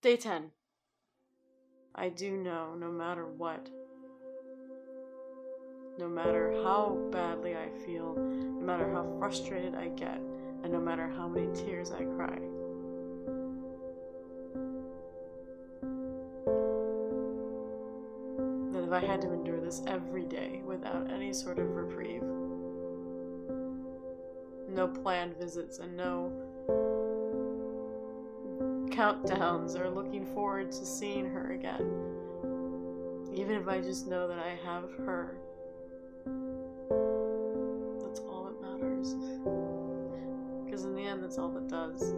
Day 10. I do know, no matter what, no matter how badly I feel, no matter how frustrated I get, and no matter how many tears I cry, that if I had to endure this every day without any sort of reprieve, no planned visits and no countdowns or looking forward to seeing her again, even if I just know that I have her, that's all that matters. Because in the end, that's all that does.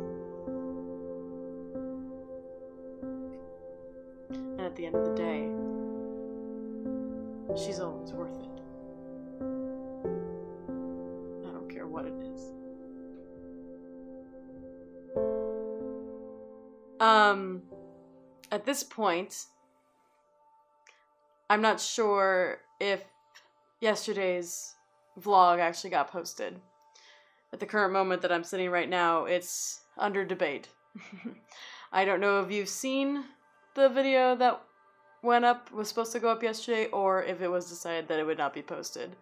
And at the end of the day, she's always worth it. I don't care what it is. At this point, I'm not sure if yesterday's vlog actually got posted. At the current moment that I'm sitting right now, it's under debate. I don't know if you've seen the video that was supposed to go up yesterday, or if it was decided that it would not be posted.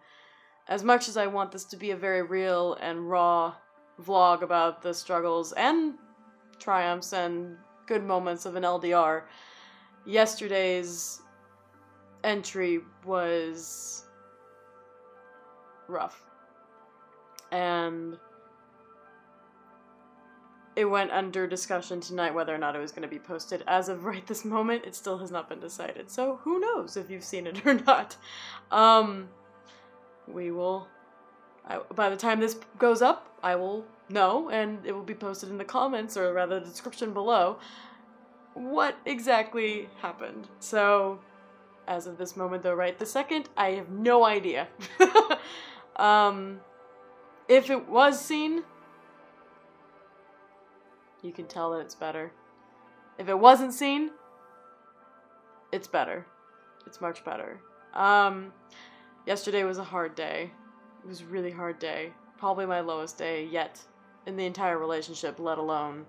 As much as I want this to be a very real and raw vlog about the struggles and triumphs and good moments of an LDR, yesterday's entry was rough. And it went under discussion tonight whether or not it was going to be posted. As of right this moment, it still has not been decided. So who knows if you've seen it or not. We will... by the time this goes up, I will know, and it will be posted in the comments, or rather the description below, what exactly happened. So, as of this moment though, right this second, I have no idea. If it was seen, you can tell that it's better. If it wasn't seen, it's better. It's much better. Yesterday was a hard day. It was a really hard day. Probably my lowest day yet in the entire relationship, let alone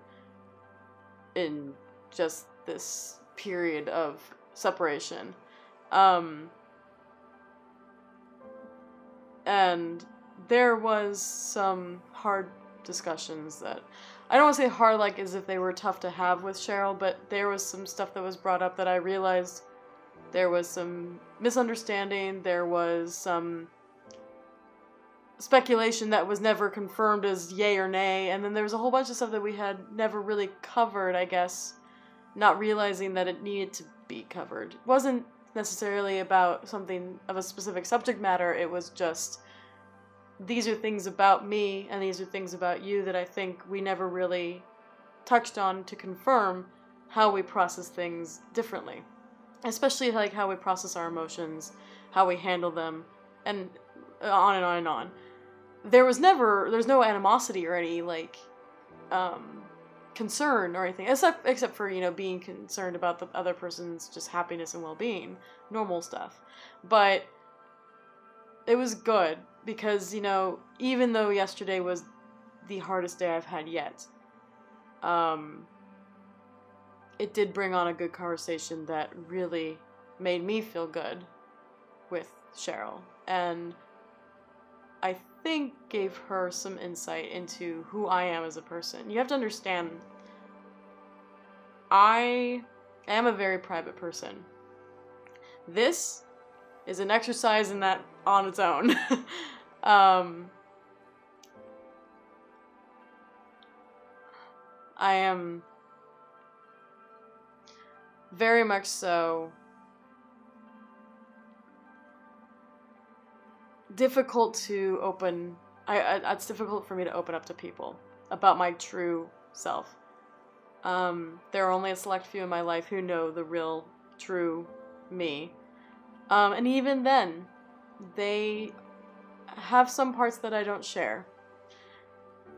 in just this period of separation. And there was some hard discussions that, I don't want to say hard like as if they were tough to have with Sheryl, but there was some stuff that was brought up that I realized there was some misunderstanding, there was some speculation that was never confirmed as yay or nay, and then there was a whole bunch of stuff that we had never really covered, I guess, not realizing that it needed to be covered. It wasn't necessarily about something of a specific subject matter, it was just, these are things about me, and these are things about you that I think we never really touched on to confirm how we process things differently. Especially like how we process our emotions, how we handle them, and on and on and on. There's no animosity or any, like, concern or anything, except for, you know, being concerned about the other person's just happiness and well-being, normal stuff. But it was good, because, you know, even though yesterday was the hardest day I've had yet, it did bring on a good conversation that really made me feel good with Sheryl, and I think gave her some insight into who I am as a person. You have to understand, I am a very private person. This is an exercise in that on its own. I am very much so difficult to open. It's difficult for me to open up to people about my true self. There are only a select few in my life who know the real, true me. And even then, they have some parts that I don't share.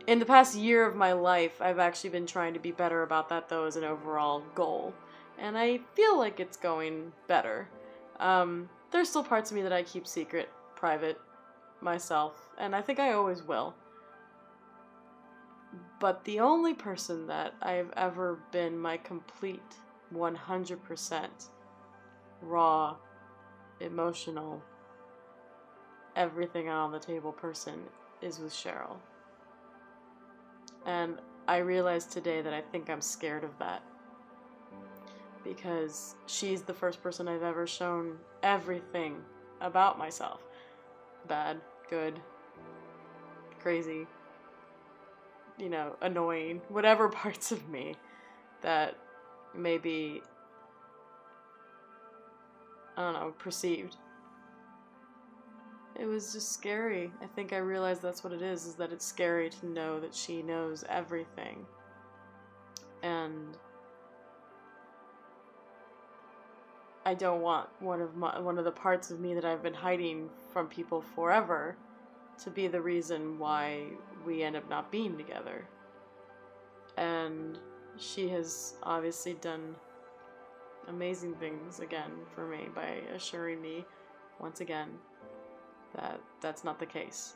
In the past year of my life, I've actually been trying to be better about that, though, as an overall goal. And I feel like it's going better. There's still parts of me that I keep secret, private, myself, and I think I always will. But the only person that I've ever been my complete 100% raw, emotional, everything on the table person is with Sheryl. And I realized today that I think I'm scared of that. Because she's the first person I've ever shown everything about myself. Bad, good, crazy, annoying, whatever parts of me that may be, perceived. It was just scary. I think I realized that's what it is that it's scary to know that she knows everything. And I don't want one of the parts of me that I've been hiding from people forever to be the reason why we end up not being together. And she has obviously done amazing things again for me by assuring me once again that that's not the case.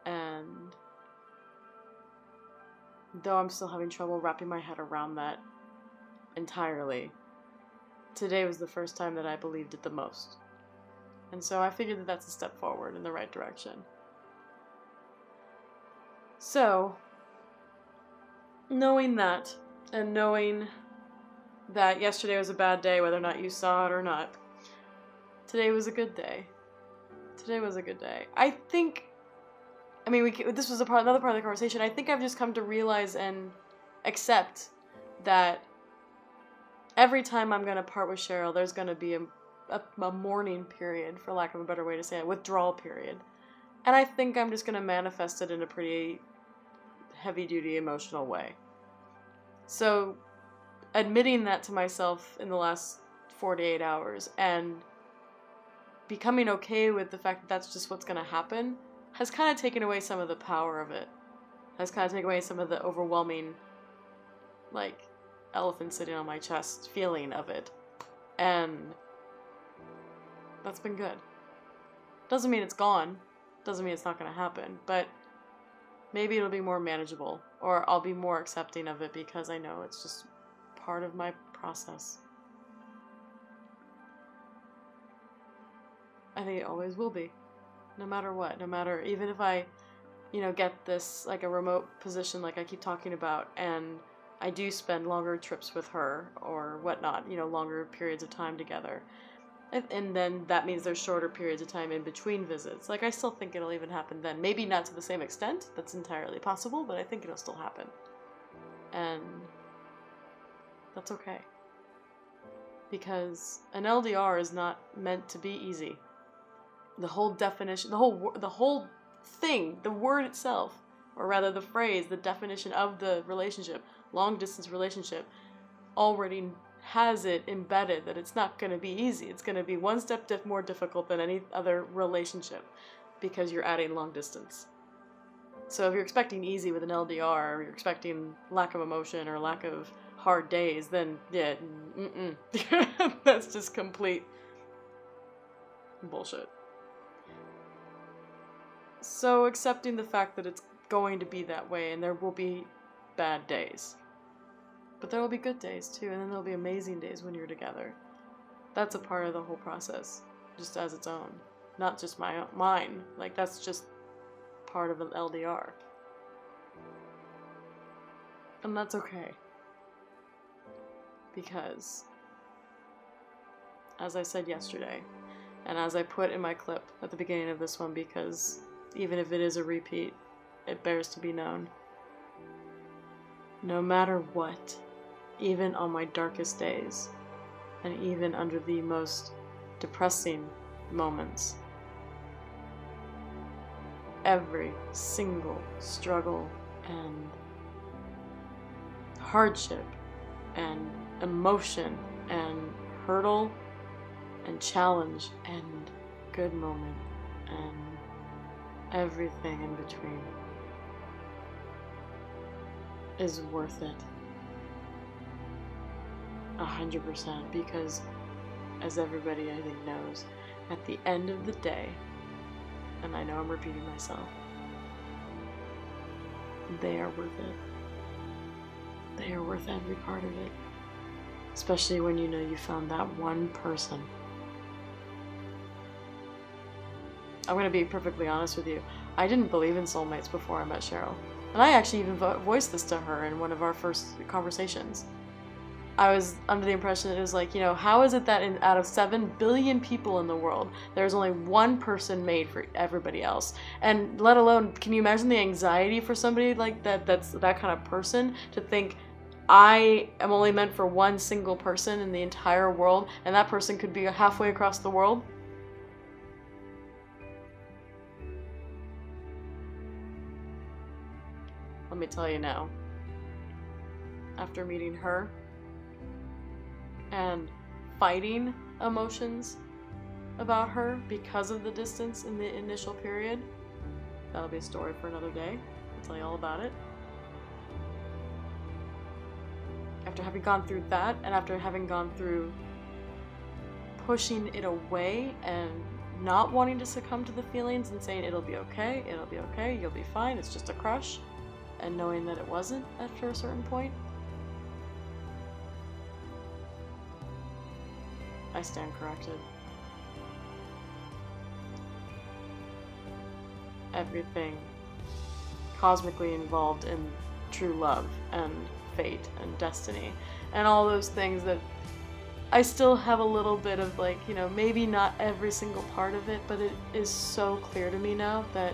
And though I'm still having trouble wrapping my head around that entirely, today was the first time that I believed it the most. And so I figured that that's a step forward in the right direction. So, knowing that, and knowing that yesterday was a bad day, whether or not you saw it or not, today was a good day. Today was a good day. This was another part of the conversation. I think I've just come to realize and accept that every time I'm going to part with Sheryl, there's going to be a mourning period, for lack of a better way to say it, withdrawal period. And I think I'm just going to manifest it in a pretty heavy-duty emotional way. So, admitting that to myself in the last 48 hours and becoming okay with the fact that that's just what's going to happen has kind of taken away some of the power of it. Has kind of taken away some of the overwhelming, elephant sitting on my chest feeling of it. And that's been good. Doesn't mean it's gone. Doesn't mean it's not going to happen. But maybe it'll be more manageable. Or I'll be more accepting of it because I know it's just part of my process. I think it always will be. No matter what. No matter, even if I, get this, a remote position like I keep talking about, and I do spend longer trips with her or whatnot, longer periods of time together. And then that means there's shorter periods of time in between visits. I still think it'll even happen then. Maybe not to the same extent. That's entirely possible, but I think it'll still happen. And that's okay. Because an LDR is not meant to be easy. The whole definition, the whole thing, the word itself, or rather the phrase, the definition of the relationship, long-distance relationship, already has it embedded that it's not going to be easy. It's going to be one step more difficult than any other relationship because you're adding long distance. So if you're expecting easy with an LDR, or you're expecting lack of emotion or lack of hard days, then yeah, that's just complete bullshit. So accepting the fact that it's going to be that way and there will be bad days. But there will be good days too, and then there'll be amazing days when you're together. That's a part of the whole process, just as its own. Not just mine. That's just part of an LDR. And that's okay. Because, as I said yesterday, and as I put in my clip at the beginning of this one, because even if it is a repeat, it bears to be known. No matter what, even on my darkest days, and even under the most depressing moments, every single struggle and hardship and emotion and hurdle and challenge and good moment and everything in between is worth it. 100%, because as everybody I think knows, at the end of the day, and I know I'm repeating myself, they are worth it. They are worth every part of it. Especially when you know you found that one person. I'm going to be perfectly honest with you. I didn't believe in soulmates before I met Sheryl. And I actually even voiced this to her in one of our first conversations. I was under the impression that it was like, you know, how is it that out of 7 billion people in the world, there's only one person made for everybody else? And let alone, can you imagine the anxiety for somebody like that's that kind of person, to think, I am only meant for one single person in the entire world, and that person could be halfway across the world? Let me tell you now, after meeting her and fighting emotions about her because of the distance in the initial period, that'll be a story for another day. I'll tell you all about it. After having gone through that, and after having gone through pushing it away and not wanting to succumb to the feelings and saying it'll be okay, you'll be fine, it's just a crush, and knowing that it wasn't after a certain point, I stand corrected. Everything cosmically involved in true love and fate and destiny and all those things that I still have a little bit of, like, you know, maybe not every single part of it, but it is so clear to me now that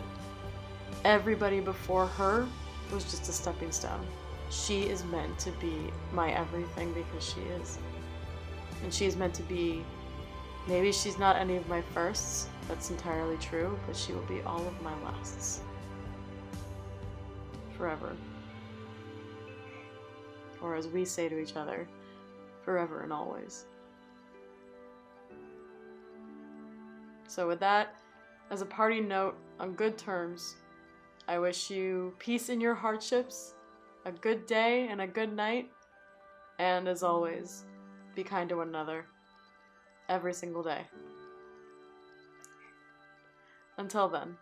everybody before her was just a stepping stone. She is meant to be my everything because she is. And she is meant to be, maybe she's not any of my firsts, that's entirely true, but she will be all of my lasts. Forever. Or as we say to each other, forever and always. So with that, as a parting note, on good terms, I wish you peace in your hardships, a good day and a good night, and as always, be kind to one another every single day. Until then.